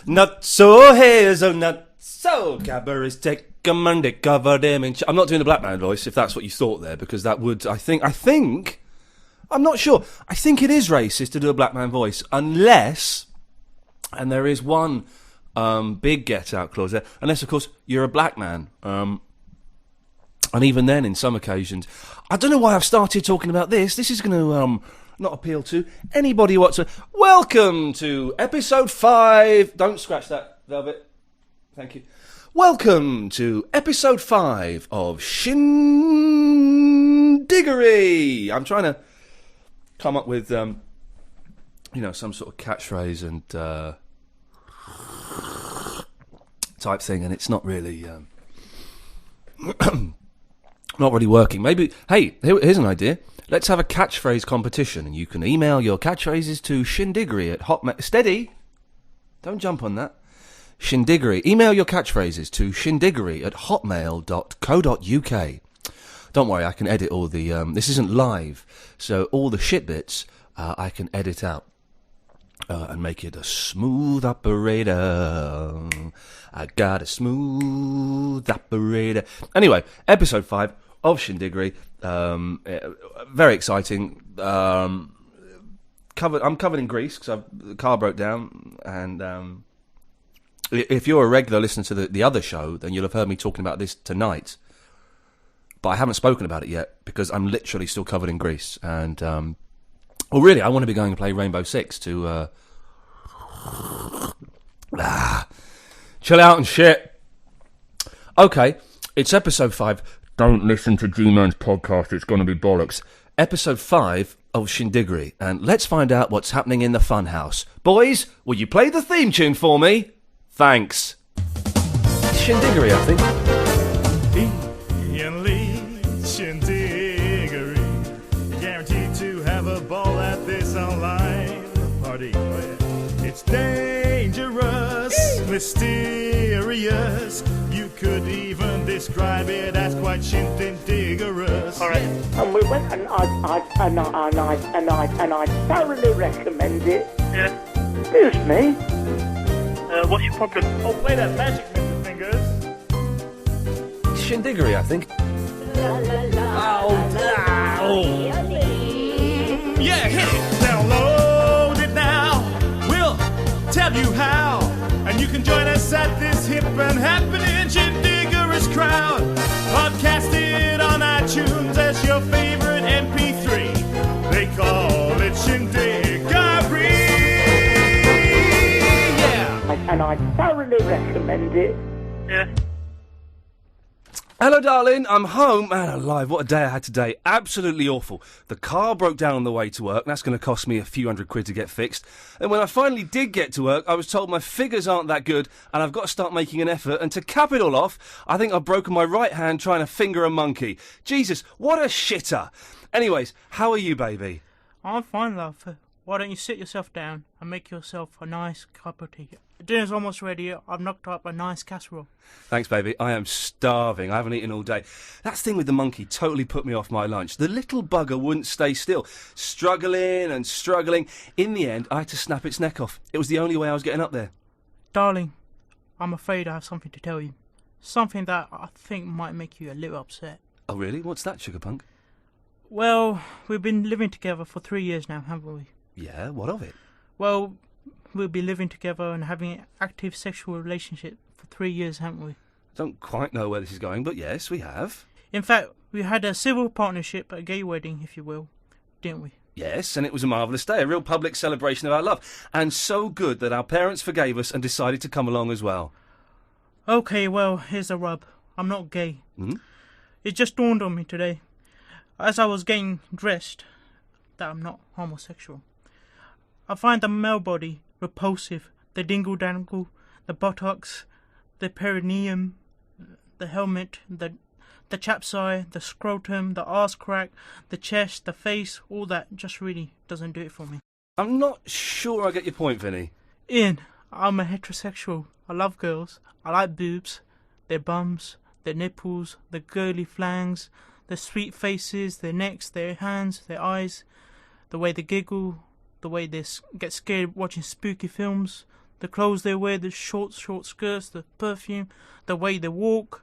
Not so hazy, not so Cadbury's take a Monday covered him in... I'm not doing the black man voice, if that's what you thought there, because that would, I think, I'm not sure. I think it is racist to do a black man voice, unless, and there is one big get-out clause there, unless, of course, you're a black man. And even then, in some occasions, I don't know why I've started talking about this. This is going to not appeal to anybody whatsoever. Welcome to episode 5. Don't scratch that, Velvet. Thank you. Welcome to episode 5 of Shindiggery. I'm trying to come up with, some sort of catchphrase and type thing, and it's not really, not really working. Maybe, hey, here's an idea. Let's have a catchphrase competition, and you can email your catchphrases to Shindiggery at Hotmail. Steady! Don't jump on that. Shindiggery. Email your catchphrases to shindiggery at hotmail.co.uk. Don't worry, I can edit all the... this isn't live, so all the shit bits I can edit out and make it a smooth operator. I got a smooth operator. Anyway, episode 5 of Shindiggery. Very exciting. I'm covered in grease because the car broke down, and if you're a regular listener to the other show, then you'll have heard me talking about this tonight. But I haven't spoken about it yet because I'm literally still covered in grease. And really, I want to be going to play Rainbow Six to chill out and shit. Okay, it's episode 5. Don't listen to G-Man's podcast, it's going to be bollocks. Episode 5 of Shindiggery, and let's find out what's happening in the funhouse. Boys, will you play the theme tune for me? Thanks. Shindiggery, I think. Iain Lee, Shindiggery, guaranteed to have a ball at this online party. It's dangerous, mysterious. You could even describe it as quite shindiggerous. All right. And we went and I thoroughly recommend it. Yeah. Excuse me. What's your problem? Oh, play that magic, Mr. Fingers. Shindiggery, I think. Yeah, hit it. Download it now. We'll tell you how. And you can join us at this hip and happening Shindiggerous crowd. Podcast it on iTunes as your favorite MP3. They call it Shindiggery. Yeah. And I thoroughly recommend it. Yeah. Hello, darling. I'm home. Man alive, what a day I had today. Absolutely awful. The car broke down on the way to work. That's going to cost me a few £100 to get fixed. And when I finally did get to work, I was told my figures aren't that good and I've got to start making an effort. And to cap it all off, I think I've broken my right hand trying to finger a monkey. Jesus, what a shitter. Anyways, how are you, baby? I'm fine, love. Why don't you sit yourself down and make yourself a nice cup of tea? Dinner's almost ready. I've knocked up a nice casserole. Thanks, baby. I am starving. I haven't eaten all day. That thing with the monkey totally put me off my lunch. The little bugger wouldn't stay still. Struggling and struggling. In the end, I had to snap its neck off. It was the only way I was getting up there. Darling, I'm afraid I have something to tell you. Something that I think might make you a little upset. Oh, really? What's that, Sugar Punk? Well, we've been living together for 3 years now, haven't we? Yeah, what of it? Well, we'll be living together and having an active sexual relationship for 3 years, haven't we? Don't quite know where this is going, but yes, we have. In fact, we had a civil partnership, a gay wedding, if you will, didn't we? Yes, and it was a marvellous day, a real public celebration of our love. And so good that our parents forgave us and decided to come along as well. Okay, well, here's the rub. I'm not gay. Mm-hmm. It just dawned on me today, as I was getting dressed, that I'm not homosexual. I find the male body repulsive. The dingle-dangle, the buttocks, the perineum, the helmet, the chap's eye, the scrotum, the arse crack, the chest, the face, all that just really doesn't do it for me. I'm not sure I get your point, Vinny. Ian, I'm a heterosexual. I love girls. I like boobs, their bums, their nipples, the girly flangs, their sweet faces, their necks, their hands, their eyes, the way they giggle, the way they get scared watching spooky films, The clothes they wear, the short skirts, the perfume, the way they walk,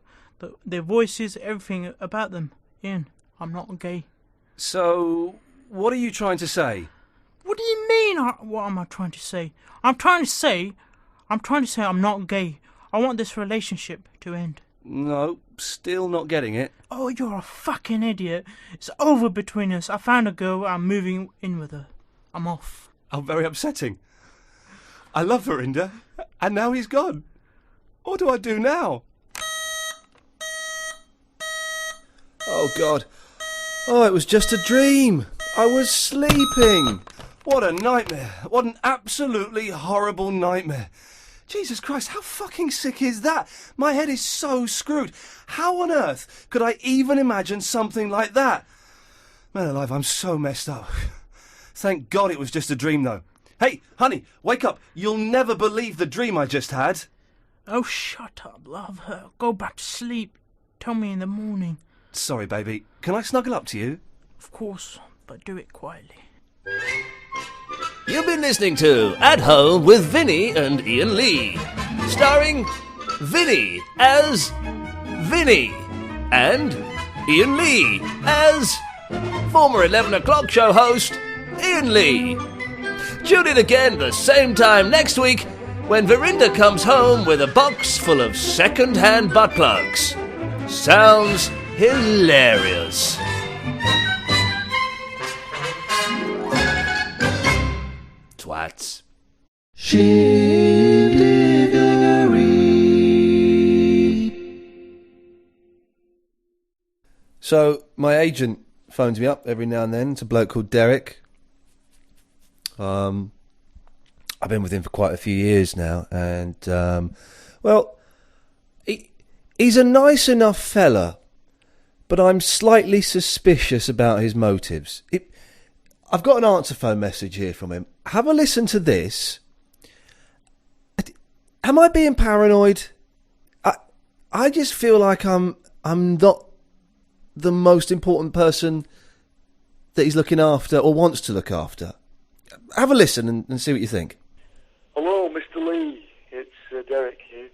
their voices, everything about them. Ian, I'm not gay. So, what are you trying to say? What do you mean? What am I trying to say? I'm trying to say I'm not gay. I want this relationship to end. No, still not getting it. Oh, you're a fucking idiot. It's over between us. I found a girl. I'm moving in with her. I'm off. Oh, very upsetting. I love Verinda, and now he's gone. What do I do now? Oh, God. Oh, it was just a dream. I was sleeping. What a nightmare. What an absolutely horrible nightmare. Jesus Christ, how fucking sick is that? My head is so screwed. How on earth could I even imagine something like that? Man alive, I'm so messed up. Thank God it was just a dream, though. Hey, honey, wake up. You'll never believe the dream I just had. Oh, shut up, love. Go back to sleep. Tell me in the morning. Sorry, baby. Can I snuggle up to you? Of course, but do it quietly. You've been listening to At Home with Vinny and Iain Lee, starring Vinny as Vinny and Iain Lee as former 11 o'clock show host Iain Lee. Tune in again the same time next week when Verinda comes home with a box full of second-hand butt plugs. Sounds hilarious. Twats. So, my agent phones me up every now and then. It's a bloke called Derek. I've been with him for quite a few years now, and, well, he's a nice enough fella, but I'm slightly suspicious about his motives. I've got an answer phone message here from him. Have a listen to this. Am I being paranoid? I just feel like I'm not the most important person that he's looking after or wants to look after. Have a listen and see what you think. Hello, Mr. Lee. It's Derek here.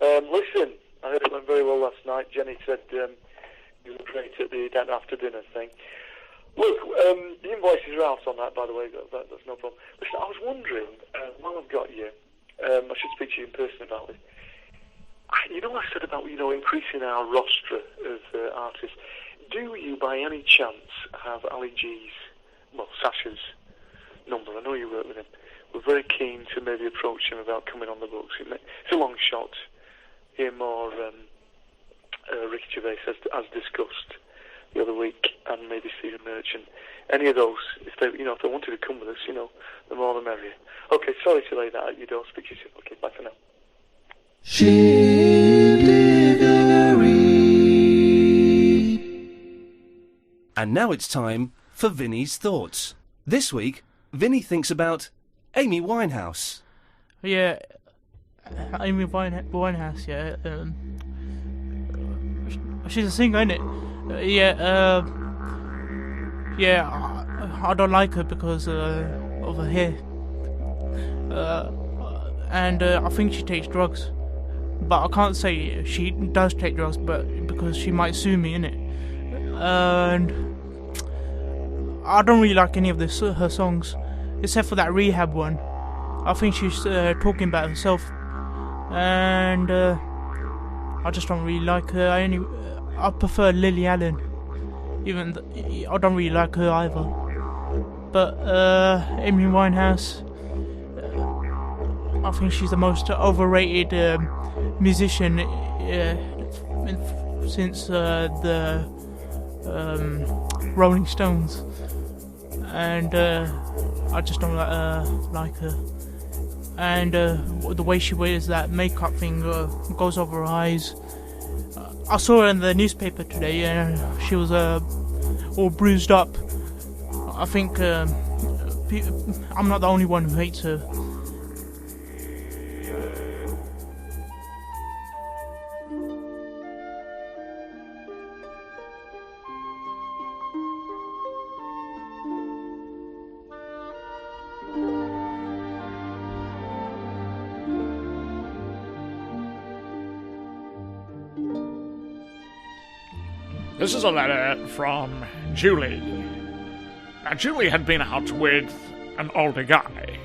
Listen, I heard it went very well last night. Jenny said you were great at the after dinner thing. Look, the invoices are out on that, by the way. That's no problem. Listen, I was wondering, while I've got you, I should speak to you in person about this. You know, I said about, increasing our roster of artists. Do you, by any chance, have Ali G's, Sasha's number? I know you work with him. We're very keen to maybe approach him about coming on the books. It's a long shot. Him or Ricky Gervais, as discussed the other week, and maybe Stephen Merchant. Any of those, if they wanted to come with us, the more the merrier. Okay, sorry to lay that at your door. Speak to you soon. Okay, bye for now. And now it's time for Vinny's thoughts. This week, Vinny thinks about Amy Winehouse. Yeah, Amy Winehouse, yeah. She's a singer, isn't it? I don't like her because of her hair. And I think she takes drugs. But I can't say she does take drugs, but because she might sue me, innit? And I don't really like any of her songs, except for that Rehab one. I think she's talking about herself, and I just don't really like her. I prefer Lily Allen, I don't really like her either. But Amy Winehouse, I think she's the most overrated musician since the Rolling Stones, and I just don't like her. And the way she wears that makeup thing goes over her eyes. I saw her in the newspaper today, and she was all bruised up. I think I'm not the only one who hates her. This is a letter from Julie. Now, Julie had been out with an older guy,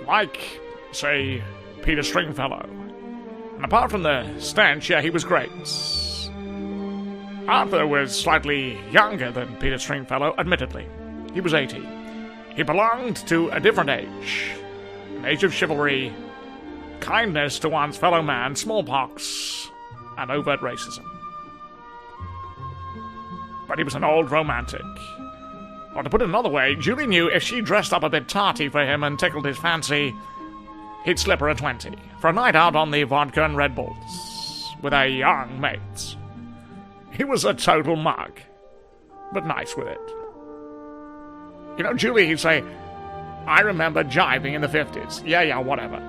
like, say, Peter Stringfellow. And apart from the stench, yeah, he was great. Arthur was slightly younger than Peter Stringfellow, admittedly. He was 80. He belonged to a different age. An age of chivalry, kindness to one's fellow man, smallpox, and overt racism. But he was an old romantic. Or to put it another way, Julie knew if she dressed up a bit tarty for him and tickled his fancy, he'd slip her a 20 for a night out on the vodka and Red Bulls with a young mate. He was a total mug, but nice with it. You know, Julie, he'd say, I remember jiving in the 50s. Yeah, whatever.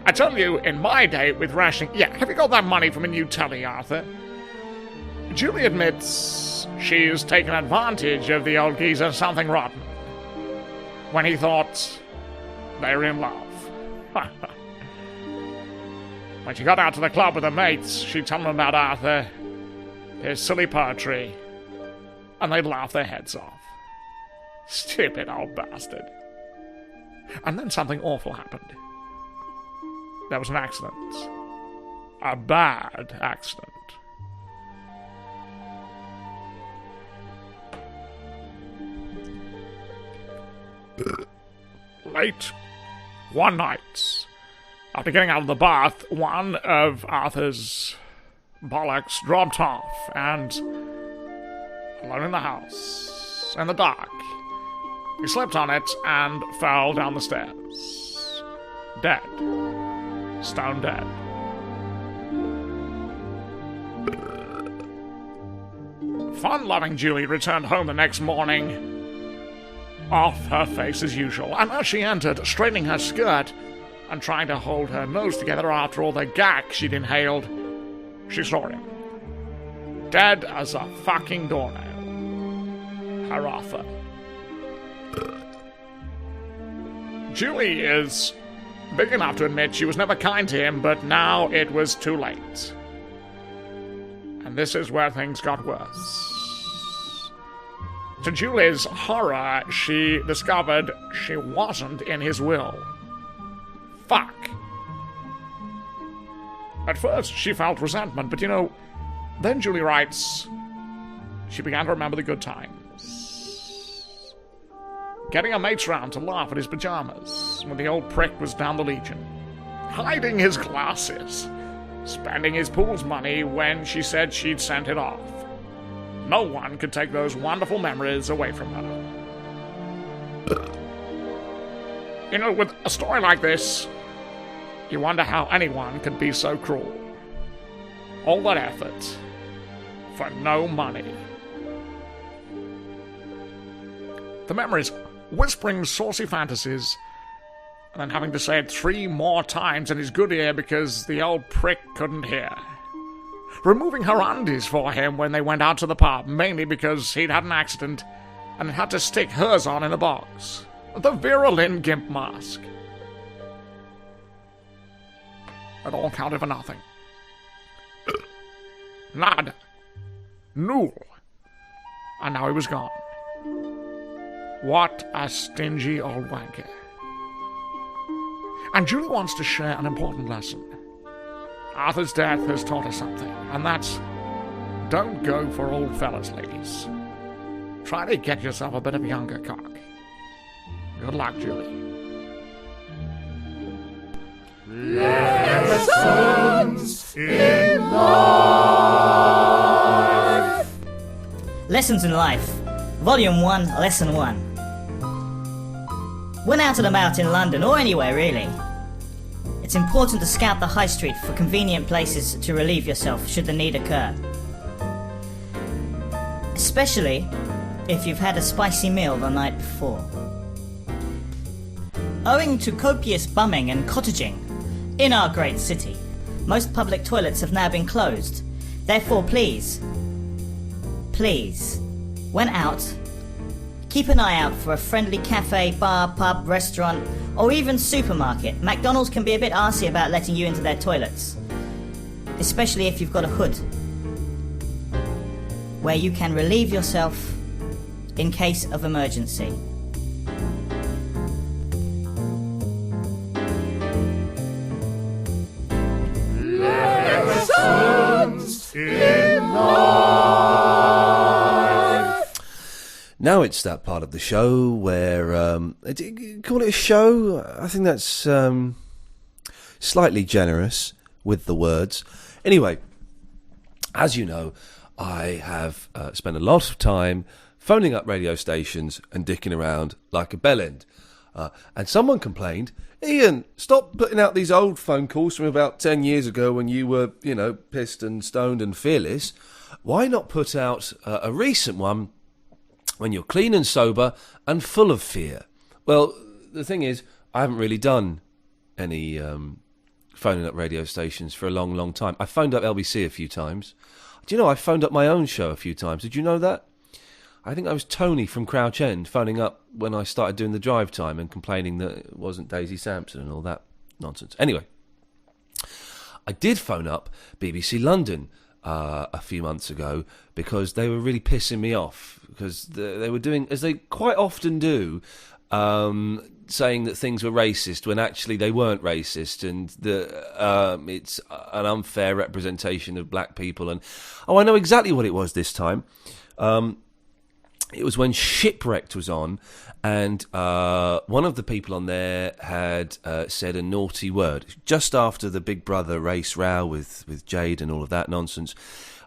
I tell you, in my day with rationing, yeah, have you got that money from a new telly, Arthur? Julie admits she's taken advantage of the old geezer something rotten when he thought they were in love. When she got out to the club with her mates, she'd tell them about Arthur, his silly poetry, and they'd laugh their heads off. Stupid old bastard. And then something awful happened. There was an accident. A bad accident. Late one night, after getting out of the bath, one of Arthur's bollocks dropped off, and alone in the house, in the dark, he slipped on it and fell down the stairs. Dead. Stone dead. Fun-loving Julie returned home the next morning, off her face as usual, and as she entered, straightening her skirt and trying to hold her nose together after all the gack she'd inhaled, she saw him. Dead as a fucking doornail. Her Arthur. Julie is big enough to admit she was never kind to him, but now it was too late. And this is where things got worse. To Julie's horror, she discovered she wasn't in his will. Fuck. At first, she felt resentment, but then Julie writes, she began to remember the good times. Getting her mates round to laugh at his pajamas when the old prick was down the Legion. Hiding his glasses. Spending his pool's money when she said she'd sent it off. No one could take those wonderful memories away from her. With a story like this, you wonder how anyone could be so cruel. All that effort for no money. The memories, whispering saucy fantasies, and then having to say it 3 more times in his good ear because the old prick couldn't hear. Removing her undies for him when they went out to the pub, mainly because he'd had an accident and had to stick hers on in a box. The Vera Lynn gimp mask. It all counted for nothing. Nada. Null. And now he was gone. What a stingy old wanker. And Julie wants to share an important lesson. Arthur's death has taught us something, and that's don't go for old fellas, ladies. Try to get yourself a bit of younger cock. Good luck, Julie. Lessons in life. Lessons in Life, Volume 1, Lesson 1. When out and about in London, or anywhere really, it's important to scout the high street for convenient places to relieve yourself should the need occur. Especially if you've had a spicy meal the night before. Owing to copious bumming and cottaging in our great city, most public toilets have now been closed. Therefore, please, when out, keep an eye out for a friendly cafe, bar, pub, restaurant, or even supermarket. McDonald's can be a bit arsey about letting you into their toilets, especially if you've got a hood. where you can relieve yourself in case of emergency. Now it's that part of the show where, call it a show? I think that's slightly generous with the words. Anyway, as you know, I have spent a lot of time phoning up radio stations and dicking around like a bellend. And someone complained, Ian, stop putting out these old phone calls from about 10 years ago when you were, pissed and stoned and fearless. Why not put out a recent one when you're clean and sober and full of fear? Well, the thing is, I haven't really done any phoning up radio stations for a long, long time. I phoned up LBC a few times. Do you know, I phoned up my own show a few times. Did you know that? I think I was Tony from Crouch End phoning up when I started doing the drive time and complaining that it wasn't Daisy Sampson and all that nonsense. Anyway, I did phone up BBC London a few months ago because they were really pissing me off because they were doing, as they quite often do, saying that things were racist when actually they weren't racist, and it's an unfair representation of black people. And I know exactly what it was this time. It was when Shipwrecked was on, and one of the people on there had said a naughty word just after the Big Brother race row with Jade and all of that nonsense.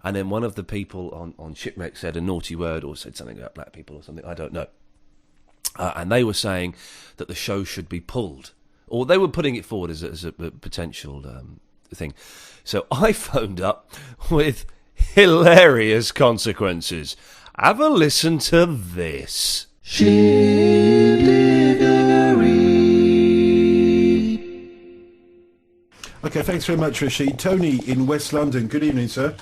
And then one of the people on Shipwrecked said a naughty word or said something about black people or something, I don't know. And they were saying that the show should be pulled, or they were putting it forward as a potential thing. So I phoned up with hilarious consequences. Have a listen to this. Shindiggery. Okay, thanks very much, Rashid. Tony in West London. Good evening, sir.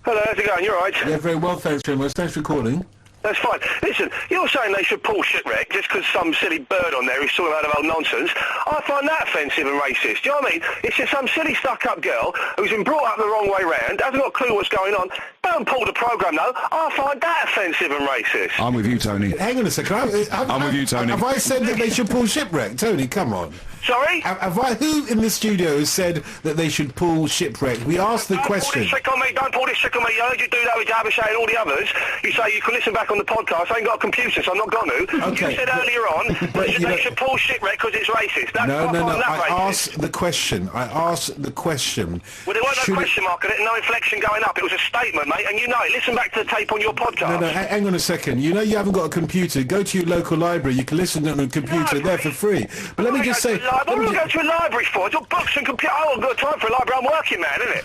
Hello, how's it going? You all right? Yeah, very well, thanks very much. Thanks for calling. That's fine. Listen, you're saying they should pull Shipwreck just because some silly bird on there is talking about old nonsense. I find that offensive and racist. Do you know what I mean? It's just some silly stuck-up girl who's been brought up the wrong way round, hasn't got a clue what's going on. Don't pull the programme, though. I find that offensive and racist. I'm with you, Tony. Hang on a second. I'm with you, Tony. Have I said that they should pull Shipwreck? Tony, come on. Sorry? Who in the studio has said that they should pull Shipwreck? We asked the question. Don't pull this trick on me. I heard you do that with Derbyshire and all the others. You say you can listen back on the podcast. I ain't got a computer, so I'm not going to. Okay, you said earlier on that they should pull Shipwreck because it's racist. No. I asked the question. Well, there wasn't no question mark on it and no inflection going up. It was a statement, mate, and you know it. Listen back to the tape on your podcast. No, hang on a second. You know you haven't got a computer. Go to your local library. You can listen on a computer there for free. But let me just say... What am I going to a library for? It's all books and computers. I haven't got time for a library. I'm a working man, isn't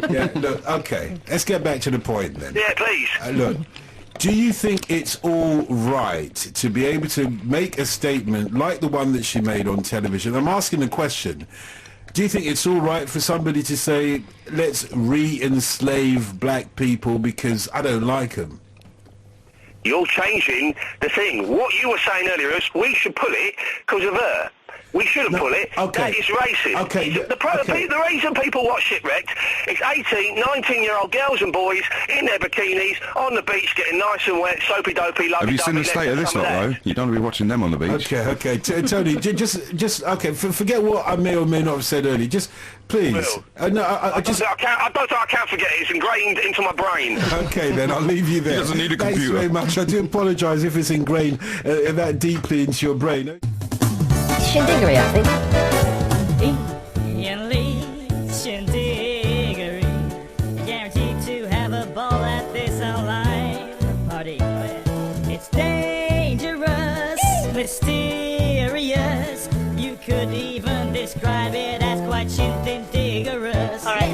it? Yeah, look, okay. Let's get back to the point then. Yeah, please. Look, do you think it's all right to be able to make a statement like the one that she made on television? I'm asking the question. Do you think it's all right for somebody to say, let's re-enslave black people because I don't like them? You're changing the thing. What you were saying earlier is we should pull it because of her. We shouldn't pull it. Okay. That is racist. Okay. The reason people watch Shipwrecked is 18, 19-year-old girls and boys in their bikinis on the beach getting nice and wet, soapy-dopey, lovey-dovey. Have you seen the state of this lot, though? You don't want to be watching them on the beach. Okay. Tony, just okay, forget what I may or may not have said earlier. Just, please. I don't think I can forget it. It's ingrained into my brain. Okay, then, I'll leave you there. He doesn't need a computer. Thanks very much. I do apologise if it's ingrained that deeply into your brain. Shindiggery, I think. Iain Lee, Shindiggery, guaranteed to have a ball at this online party. It's dangerous, mysterious. You could even describe it as quite shindiggerous. All right.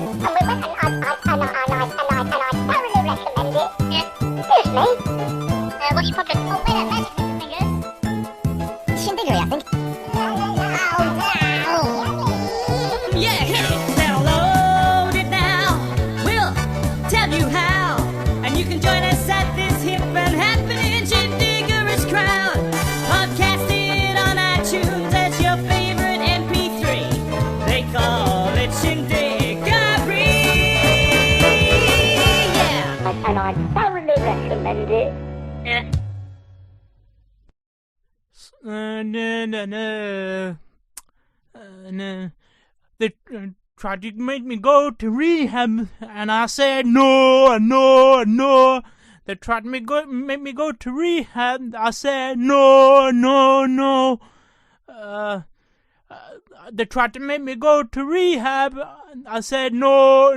And I thoroughly recommend it. Seriously. What's your problem? Oh, wait a minute, fingers. Shindiggery, I think. And I thoroughly recommend No. They tried to make me go to rehab, and I said no. They tried to make me go to rehab. I said no. They tried to make me go to rehab. I said no.